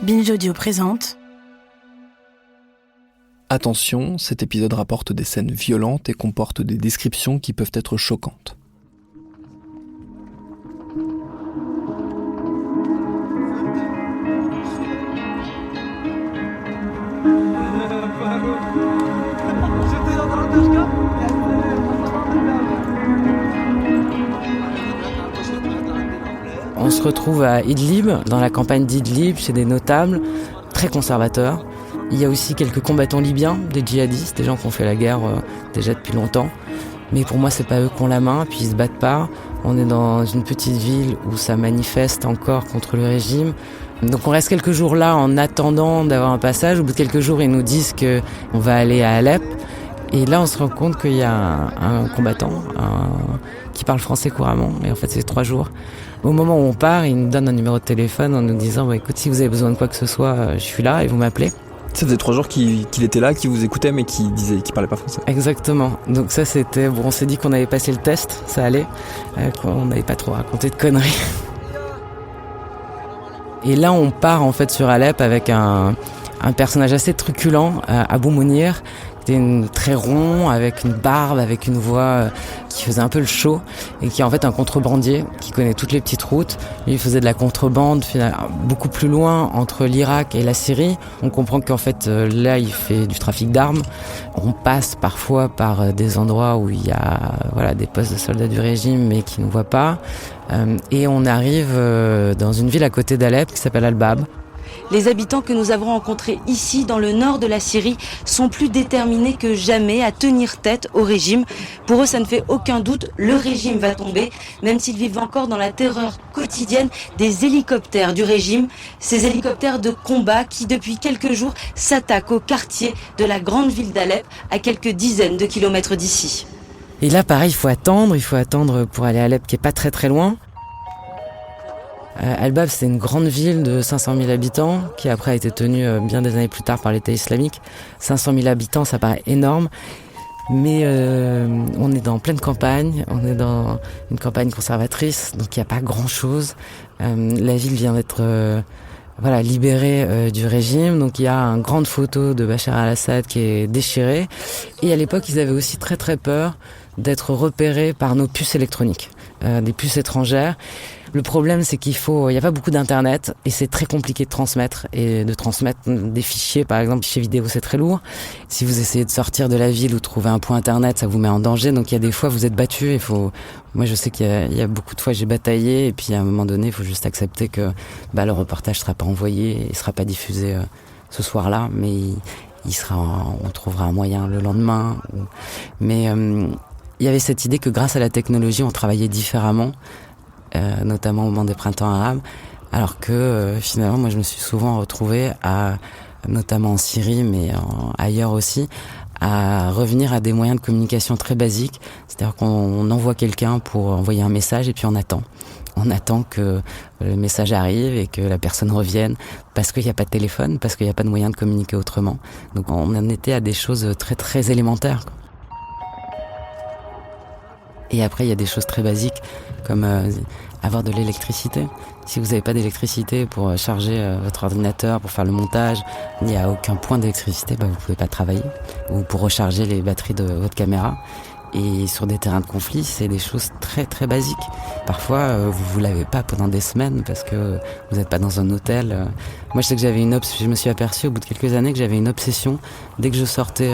Binge Audio présente. Attention, cet épisode rapporte des scènes violentes et comporte des descriptions qui peuvent être choquantes. On se retrouve à Idlib, dans la campagne d'Idlib, chez des notables, très conservateurs. Il y a aussi quelques combattants libyens, des djihadistes, des gens qui ont fait la guerre déjà depuis longtemps. Mais pour moi, c'est pas eux qui ont la main, puis ils se battent pas. On est dans une petite ville où ça manifeste encore contre le régime. Donc on reste quelques jours là en attendant d'avoir un passage. Au bout de quelques jours, ils nous disent qu'on va aller à Alep. Et là, on se rend compte qu'il y a un combattant qui parle français couramment. Et en fait, c'est 3 jours. Au moment où on part, il nous donne un numéro de téléphone en nous disant écoute, si vous avez besoin de quoi que ce soit, je suis là et vous m'appelez. Ça faisait 3 jours qu'il était là, qu'il vous écoutait, mais qu'il parlait pas français. Exactement. Donc ça, c'était... Bon, on s'est dit qu'on avait passé le test, ça allait, qu'on n'avait pas trop raconté de conneries. Et là, on part en fait sur Alep avec un personnage assez truculent, Abou Mounir, qui était très rond, avec une barbe, avec une voix qui faisait un peu le show, et qui est en fait un contrebandier, qui connaît toutes les petites routes. Il faisait de la contrebande beaucoup plus loin, entre l'Irak et la Syrie. On comprend qu'en fait, là, il fait du trafic d'armes. On passe parfois par des endroits où il y a des postes de soldats du régime, mais qui ne voient pas. Et on arrive dans une ville à côté d'Alep qui s'appelle Al-Bab. Les habitants que nous avons rencontrés ici, dans le nord de la Syrie, sont plus déterminés que jamais à tenir tête au régime. Pour eux, ça ne fait aucun doute, le régime va tomber, même s'ils vivent encore dans la terreur quotidienne des hélicoptères du régime. Ces hélicoptères de combat qui, depuis quelques jours, s'attaquent au quartier de la grande ville d'Alep, à quelques dizaines de kilomètres d'ici. Et là, pareil, il faut attendre pour aller à Alep, qui est pas très très loin. Al-Bab, c'est une grande ville de 500 000 habitants qui après a été tenue bien des années plus tard par l'État islamique. 500 000 habitants, ça paraît énorme, mais on est dans pleine campagne, on est dans une campagne conservatrice, donc il n'y a pas grand-chose. La ville vient d'être libérée du régime, donc il y a une grande photo de Bachar al-Assad qui est déchirée. Et à l'époque, ils avaient aussi très très peur d'être repérés par nos puces électroniques, des puces étrangères. Le problème, c'est qu'il n'y a pas beaucoup d'internet et c'est très compliqué de transmettre des fichiers, par exemple, fichiers vidéo, c'est très lourd. Si vous essayez de sortir de la ville ou de trouver un point internet, ça vous met en danger. Donc il y a des fois, vous êtes battu. Moi, je sais qu'il y a beaucoup de fois, j'ai bataillé et puis à un moment donné, il faut juste accepter que le reportage sera pas envoyé, il sera pas diffusé ce soir-là, mais on trouvera un moyen le lendemain. Mais il y avait cette idée que grâce à la technologie, on travaillait différemment. Notamment au moment des printemps arabes, alors que finalement, moi je me suis souvent retrouvée notamment en Syrie, mais ailleurs aussi, à revenir à des moyens de communication très basiques, c'est-à-dire qu'on envoie quelqu'un pour envoyer un message et puis on attend. On attend que le message arrive et que la personne revienne, parce qu'il n'y a pas de téléphone, parce qu'il n'y a pas de moyen de communiquer autrement. Donc on en était à des choses très très élémentaires, quoi. Et après, il y a des choses très basiques, comme avoir de l'électricité. Si vous n'avez pas d'électricité pour charger votre ordinateur, pour faire le montage, il n'y a aucun point d'électricité, vous ne pouvez pas travailler. Ou pour recharger les batteries de votre caméra. Et sur des terrains de conflit, c'est des choses très très basiques. Parfois, vous l'avez pas pendant des semaines parce que vous n'êtes pas dans un hôtel. Moi, je sais que je me suis aperçu au bout de quelques années que j'avais une obsession. Dès que je sortais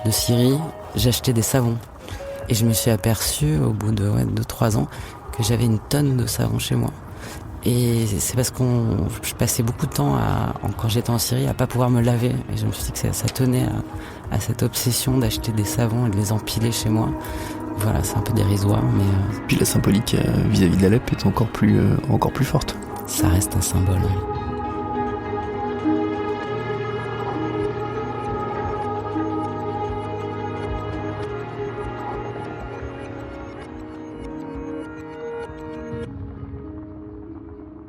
de Syrie, j'achetais des savons. Et je me suis aperçu, au bout de 2-3 ans, que j'avais une tonne de savon chez moi. Et c'est parce que je passais beaucoup de temps, quand j'étais en Syrie, à pas pouvoir me laver. Et je me suis dit que ça tenait à cette obsession d'acheter des savons et de les empiler chez moi. Voilà, c'est un peu dérisoire, mais... Puis la symbolique vis-à-vis d'Alep est encore plus forte. Ça reste un symbole, oui.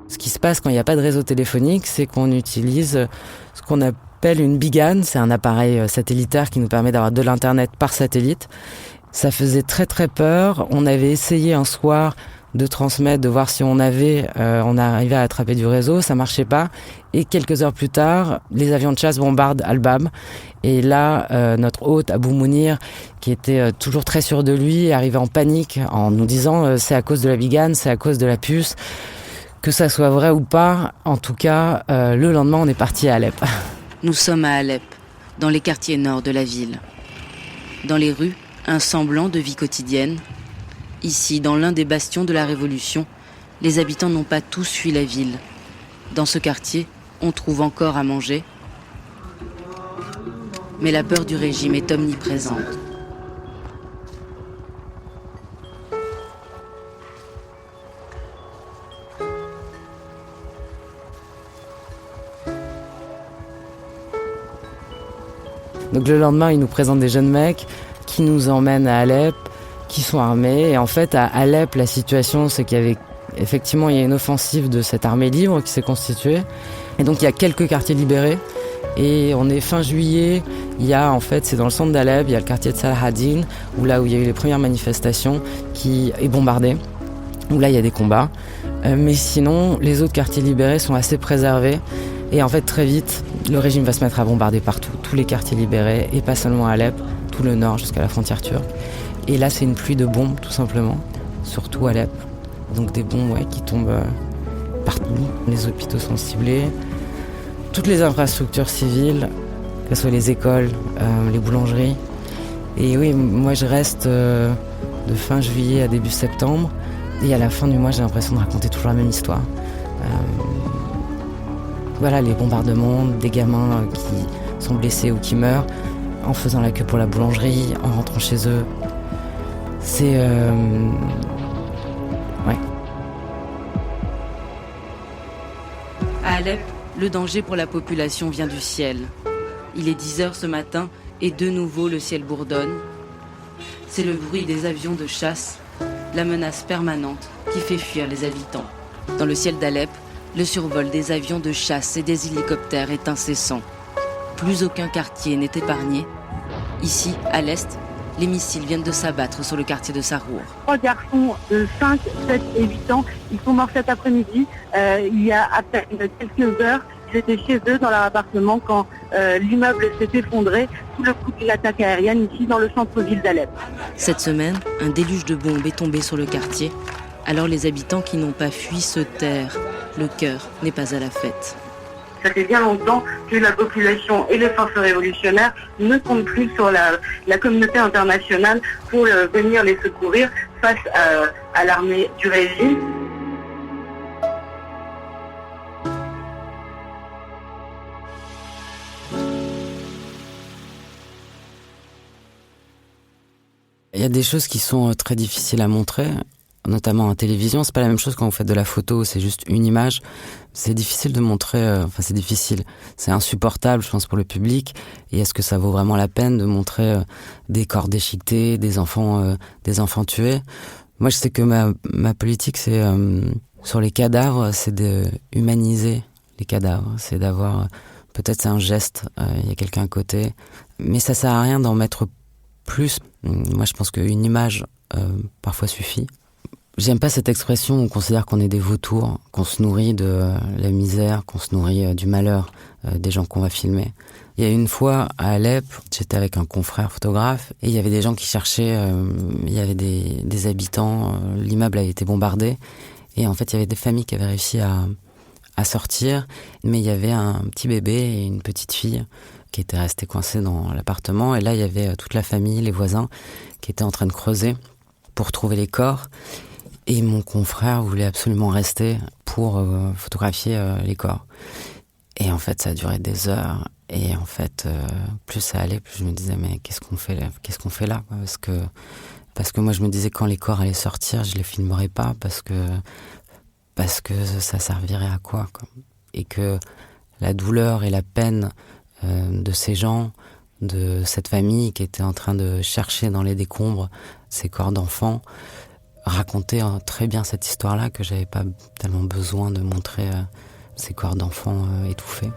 Ce qui se passe quand il n'y a pas de réseau téléphonique, c'est qu'on utilise ce qu'on appelle une bigane. C'est un appareil satellitaire qui nous permet d'avoir de l'internet par satellite. Ça faisait très très peur. On avait essayé un soir de transmettre, de voir si on arrivait à attraper du réseau, ça marchait pas. Et quelques heures plus tard, les avions de chasse bombardent Al-Bab. Et là, notre hôte, Abou Mounir, qui était toujours très sûr de lui, est arrivé en panique en nous disant c'est à cause de la bigane, c'est à cause de la puce. Que ça soit vrai ou pas, en tout cas, le lendemain, on est parti à Alep. Nous sommes à Alep, dans les quartiers nord de la ville. Dans les rues, un semblant de vie quotidienne. Ici, dans l'un des bastions de la Révolution, les habitants n'ont pas tous fui la ville. Dans ce quartier, on trouve encore à manger. Mais la peur du régime est omniprésente. Donc le lendemain, ils nous présentent des jeunes mecs qui nous emmènent à Alep, qui sont armés. Et en fait, à Alep, la situation, c'est qu'il y avait effectivement il y a une offensive de cette armée libre qui s'est constituée. Et donc il y a quelques quartiers libérés. Et on est fin juillet, il y a en fait, c'est dans le centre d'Alep, il y a le quartier de Salah ad-Din, où là où il y a eu les premières manifestations, qui est bombardé, où là il y a des combats. Mais sinon, les autres quartiers libérés sont assez préservés. Et en fait, très vite, le régime va se mettre à bombarder partout, tous les quartiers libérés, et pas seulement à Alep, tout le nord jusqu'à la frontière turque. Et là, c'est une pluie de bombes, tout simplement, surtout à Alep. Donc des bombes qui tombent partout. Les hôpitaux sont ciblés. Toutes les infrastructures civiles, que ce soit les écoles, les boulangeries. Et oui, moi je reste de fin juillet à début septembre. Et à la fin du mois, j'ai l'impression de raconter toujours la même histoire. Voilà, les bombardements, des gamins qui sont blessés ou qui meurent, en faisant la queue pour la boulangerie, en rentrant chez eux. C'est... ouais. À Alep, le danger pour la population vient du ciel. Il est 10h ce matin et de nouveau le ciel bourdonne. C'est le bruit des avions de chasse, la menace permanente qui fait fuir les habitants. Dans le ciel d'Alep, le survol des avions de chasse et des hélicoptères est incessant. Plus aucun quartier n'est épargné. Ici, à l'est, les missiles viennent de s'abattre sur le quartier de Sarrour. 3 garçons de 5, 7 et 8 ans, ils sont morts cet après-midi. Il y a à peine quelques heures, j'étais chez eux dans leur appartement quand l'immeuble s'est effondré sous le coup d'une attaque aérienne ici dans le centre-ville d'Alep. Cette semaine, un déluge de bombes est tombé sur le quartier. Alors les habitants qui n'ont pas fui se terrent. Le cœur n'est pas à la fête. Ça fait bien longtemps que la population et les forces révolutionnaires ne comptent plus sur la communauté internationale pour venir les secourir face à l'armée du régime. Il y a des choses qui sont très difficiles à montrer, notamment en télévision. C'est pas la même chose quand vous faites de la photo, c'est juste une image. C'est difficile de montrer, c'est difficile. C'est insupportable, je pense, pour le public. Et est-ce que ça vaut vraiment la peine de montrer des corps déchiquetés, des enfants tués? Moi, je sais que ma politique, c'est, sur les cadavres, c'est de humaniser les cadavres. C'est d'avoir, peut-être c'est un geste, il y a quelqu'un à côté. Mais ça sert à rien d'en mettre plus. Moi, je pense qu'une image, parfois suffit. J'aime pas cette expression où on considère qu'on est des vautours, qu'on se nourrit de la misère, qu'on se nourrit du malheur des gens qu'on va filmer. Il y a une fois à Alep, j'étais avec un confrère photographe et il y avait des gens qui cherchaient, il y avait des habitants, l'immeuble a été bombardé et en fait il y avait des familles qui avaient réussi à sortir, mais il y avait un petit bébé et une petite fille qui étaient restés coincés dans l'appartement et là il y avait toute la famille, les voisins qui étaient en train de creuser pour trouver les corps. Et mon confrère voulait absolument rester pour photographier les corps. Et en fait, ça a duré des heures. Et en fait, plus ça allait, plus je me disais, mais qu'est-ce qu'on fait là quoi, parce que moi, je me disais, quand les corps allaient sortir, je les filmerais pas parce que ça servirait à quoi. Et que la douleur et la peine de ces gens, de cette famille qui était en train de chercher dans les décombres ces corps d'enfants, raconter très bien cette histoire-là que j'avais pas tellement besoin de montrer ces corps d'enfants étouffés.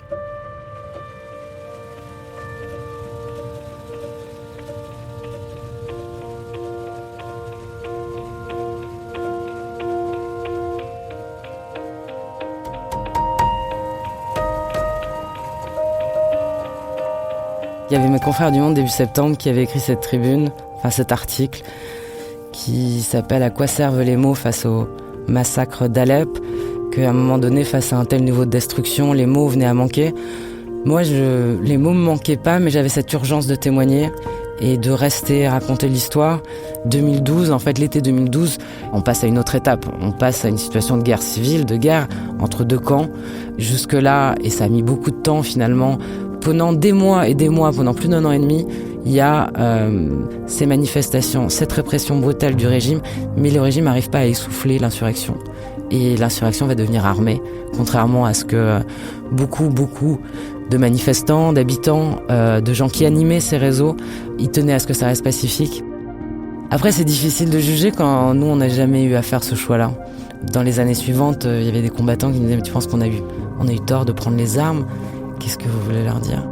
Il y avait mes confrères du Monde début septembre qui avaient écrit cette tribune, enfin cet article, qui s'appelle « À quoi servent les mots face au massacre d'Alep ?» qu'à un moment donné, face à un tel niveau de destruction, les mots venaient à manquer. Moi, les mots me manquaient pas, mais j'avais cette urgence de témoigner et de rester à raconter l'histoire. 2012, en fait, l'été 2012, on passe à une autre étape. On passe à une situation de guerre civile, de guerre entre deux camps. Jusque-là, et ça a mis beaucoup de temps finalement, pendant des mois et des mois, pendant plus d'1 an et demi, il y a ces manifestations, cette répression brutale du régime, mais le régime n'arrive pas à essouffler l'insurrection. Et l'insurrection va devenir armée, contrairement à ce que beaucoup de manifestants, d'habitants, de gens qui animaient ces réseaux, ils tenaient à ce que ça reste pacifique. Après, c'est difficile de juger quand nous, on n'a jamais eu à faire ce choix-là. Dans les années suivantes, il y avait des combattants qui nous disaient « Mais tu penses qu'on a eu tort de prendre les armes ? Qu'est-ce que vous voulez leur dire ?»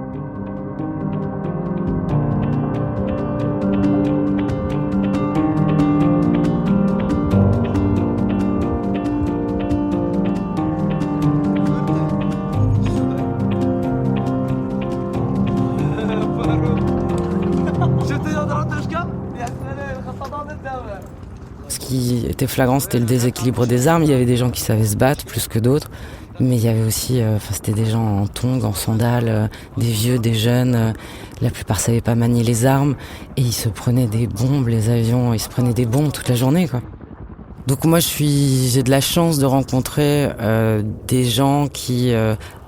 Ce qui était flagrant, c'était le déséquilibre des armes. Il y avait des gens qui savaient se battre plus que d'autres. Mais il y avait aussi, c'était des gens en tongs, en sandales, des vieux, des jeunes. La plupart savaient pas manier les armes. Et ils se prenaient des bombes, les avions, ils se prenaient des bombes toute la journée, quoi. Donc moi, j'ai de la chance de rencontrer des gens qui,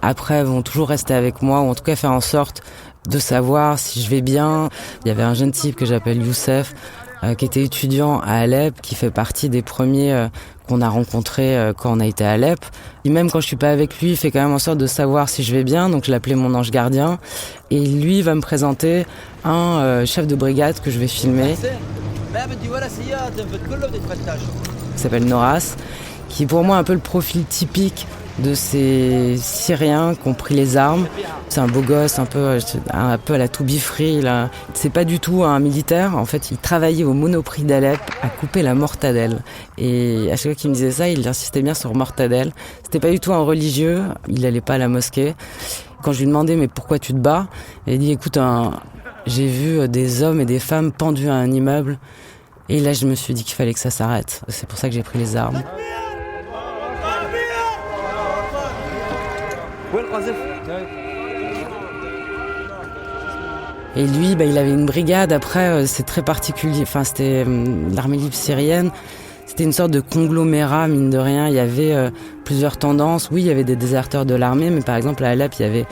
après, vont toujours rester avec moi, ou en tout cas faire en sorte de savoir si je vais bien. Il y avait un jeune type que j'appelle Youssef, qui était étudiant à Alep, qui fait partie des premiers qu'on a rencontrés quand on a été à Alep. Et même quand je suis pas avec lui, il fait quand même en sorte de savoir si je vais bien, donc je l'appelais mon ange gardien. Et lui va me présenter un chef de brigade que je vais filmer, qui s'appelle Noras, qui est pour moi un peu le profil typique de ces Syriens qui ont pris les armes. C'est un beau gosse, un peu à la Toubi Free, là. C'est pas du tout un militaire. En fait, il travaillait au Monoprix d'Alep à couper la mortadelle. Et à chaque fois qu'il me disait ça, il insistait bien sur mortadelle. C'était pas du tout un religieux. Il allait pas à la mosquée. Quand je lui demandais, mais pourquoi tu te bats? Il a dit, écoute, j'ai vu des hommes et des femmes pendus à un immeuble. Et là, je me suis dit qu'il fallait que ça s'arrête. C'est pour ça que j'ai pris les armes. Et lui, il avait une brigade. Après, c'est très particulier. Enfin, c'était l'armée libre syrienne. C'était une sorte de conglomérat, mine de rien. Il y avait plusieurs tendances. Oui, il y avait des déserteurs de l'armée, mais par exemple, à Alep, il y avait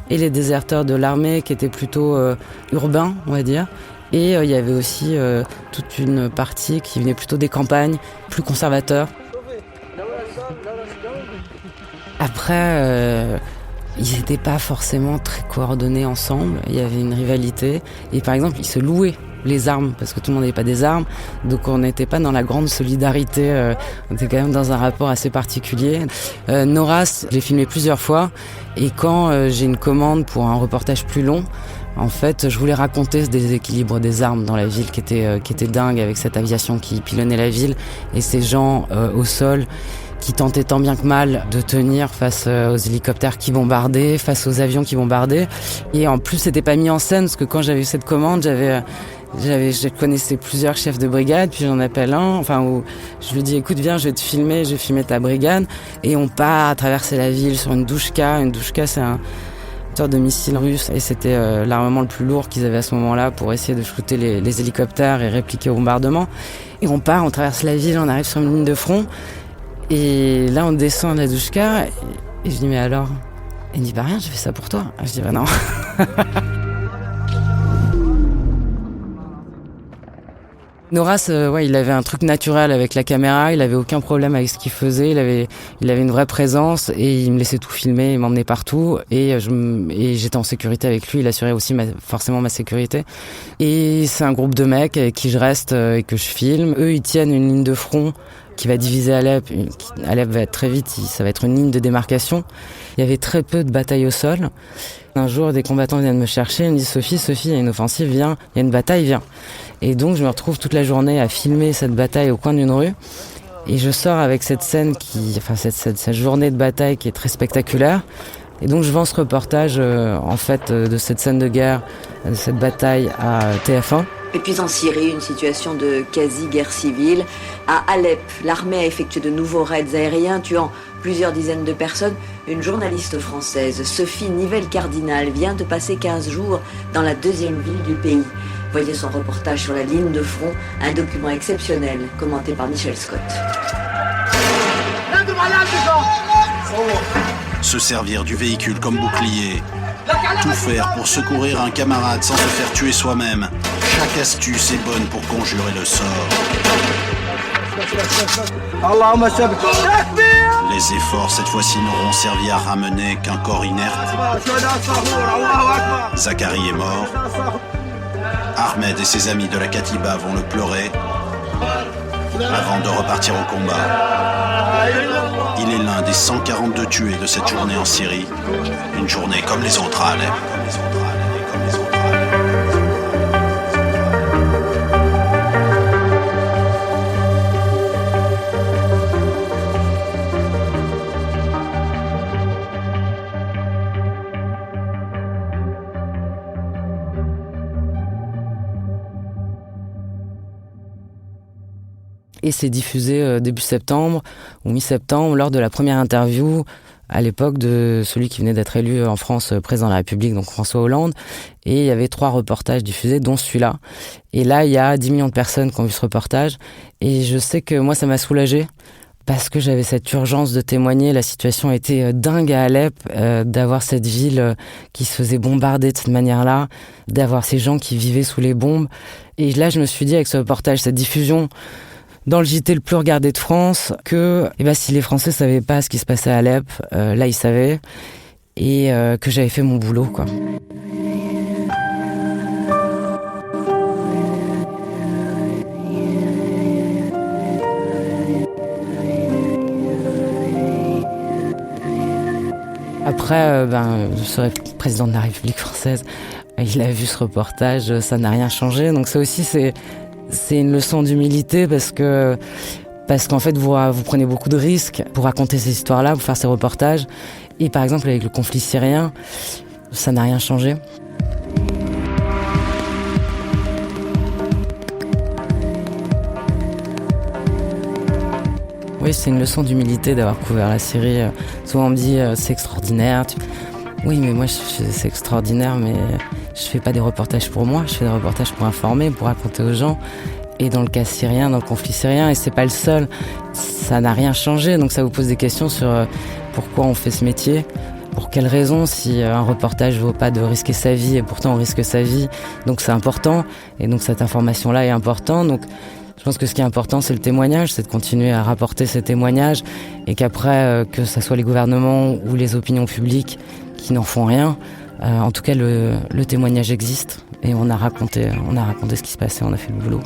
les déserteurs de l'armée qui étaient plutôt urbains, on va dire. Et il y avait aussi toute une partie qui venait plutôt des campagnes, plus conservateurs. Après, ils n'étaient pas forcément très coordonnés ensemble. Il y avait une rivalité. Et par exemple, ils se louaient les armes, parce que tout le monde n'avait pas des armes. Donc on n'était pas dans la grande solidarité. On était quand même dans un rapport assez particulier. Noras, je l'ai filmé plusieurs fois. Et quand j'ai une commande pour un reportage plus long, en fait, je voulais raconter ce déséquilibre des armes dans la ville qui était dingue, avec cette aviation qui pilonnait la ville et ces gens au sol qui tentaient tant bien que mal de tenir face aux hélicoptères qui bombardaient, face aux avions qui bombardaient. Et en plus, c'était pas mis en scène, parce que quand j'avais eu cette commande, je connaissais plusieurs chefs de brigade, puis j'en appelle un, où je lui dis, écoute, viens, je vais te filmer, je vais filmer ta brigade. Et on part à traverser la ville sur une douchka. Une douchka, c'est une sorte de missile russe, et c'était l'armement le plus lourd qu'ils avaient à ce moment-là pour essayer de shooter les hélicoptères et répliquer au bombardement. Et on part, on traverse la ville, on arrive sur une ligne de front. Et là, on descend de la douchka, et je dis, mais alors? Il me dit, rien, j'ai fait ça pour toi. Je dis, non. Noras, il avait un truc naturel avec la caméra, il avait aucun problème avec ce qu'il faisait, il avait une vraie présence, et il me laissait tout filmer, il m'emmenait partout, et j'étais en sécurité avec lui, il assurait aussi forcément ma sécurité. Et c'est un groupe de mecs avec qui je reste et que je filme. Eux, ils tiennent une ligne de front qui va diviser Alep. Alep va être très vite, ça va être une ligne de démarcation. Il y avait très peu de batailles au sol. Un jour, des combattants viennent me chercher, ils me disent, Sophie, il y a une offensive, viens, il y a une bataille, viens. Et donc, je me retrouve toute la journée à filmer cette bataille au coin d'une rue. Et je sors avec cette scène cette journée de bataille qui est très spectaculaire. Et donc je vends ce reportage de cette scène de guerre, de cette bataille à TF1. Et puis en Syrie, une situation de quasi-guerre civile. À Alep, l'armée a effectué de nouveaux raids aériens, tuant plusieurs dizaines de personnes. Une journaliste française, Sophie Nivelle-Cardinal, vient de passer 15 jours dans la deuxième ville du pays. Voyez son reportage sur la ligne de front, un document exceptionnel, commenté par Michel Scott. Se servir du véhicule comme bouclier, tout faire pour secourir un camarade sans se faire tuer soi-même. Chaque astuce est bonne pour conjurer le sort. Les efforts cette fois-ci n'auront servi à ramener qu'un corps inerte. Zacharie est mort. Ahmed et ses amis de la Katiba vont le pleurer avant de repartir au combat. Il est l'un des 142 tués de cette journée en Syrie. Une journée comme les autres à Alep. Et c'est diffusé début septembre ou mi-septembre lors de la première interview à l'époque de celui qui venait d'être élu en France président de la République, donc François Hollande. Et il y avait 3 reportages diffusés, dont celui-là. Et là, il y a 10 millions de personnes qui ont vu ce reportage. Et je sais que moi, ça m'a soulagée parce que j'avais cette urgence de témoigner. La situation était dingue à Alep, d'avoir cette ville qui se faisait bombarder de cette manière-là, d'avoir ces gens qui vivaient sous les bombes. Et là, je me suis dit, avec ce reportage, cette diffusion dans le JT le plus regardé de France, que si les Français savaient pas ce qui se passait à Alep, là ils savaient, et que j'avais fait mon boulot, quoi. Après, je serai président de la République française. Il a vu ce reportage, ça n'a rien changé. Donc ça aussi, c'est une leçon d'humilité parce qu'en fait vous prenez beaucoup de risques pour raconter ces histoires-là, pour faire ces reportages. Et par exemple avec le conflit syrien, ça n'a rien changé. Oui, c'est une leçon d'humilité d'avoir couvert la Syrie. Souvent on me dit c'est extraordinaire. Oui, mais moi c'est extraordinaire, mais je fais pas des reportages pour moi, je fais des reportages pour informer, pour raconter aux gens. Et dans le cas syrien, dans le conflit syrien, et c'est pas le seul, ça n'a rien changé. Donc ça vous pose des questions sur pourquoi on fait ce métier, pour quelles raisons, si un reportage vaut pas de risquer sa vie et pourtant on risque sa vie, donc c'est important. Et donc cette information-là est importante. Donc je pense que ce qui est important, c'est le témoignage, c'est de continuer à rapporter ces témoignages et qu'après, que ce soit les gouvernements ou les opinions publiques qui n'en font rien, en tout cas le témoignage existe et on a raconté ce qui se passait, on a fait le boulot.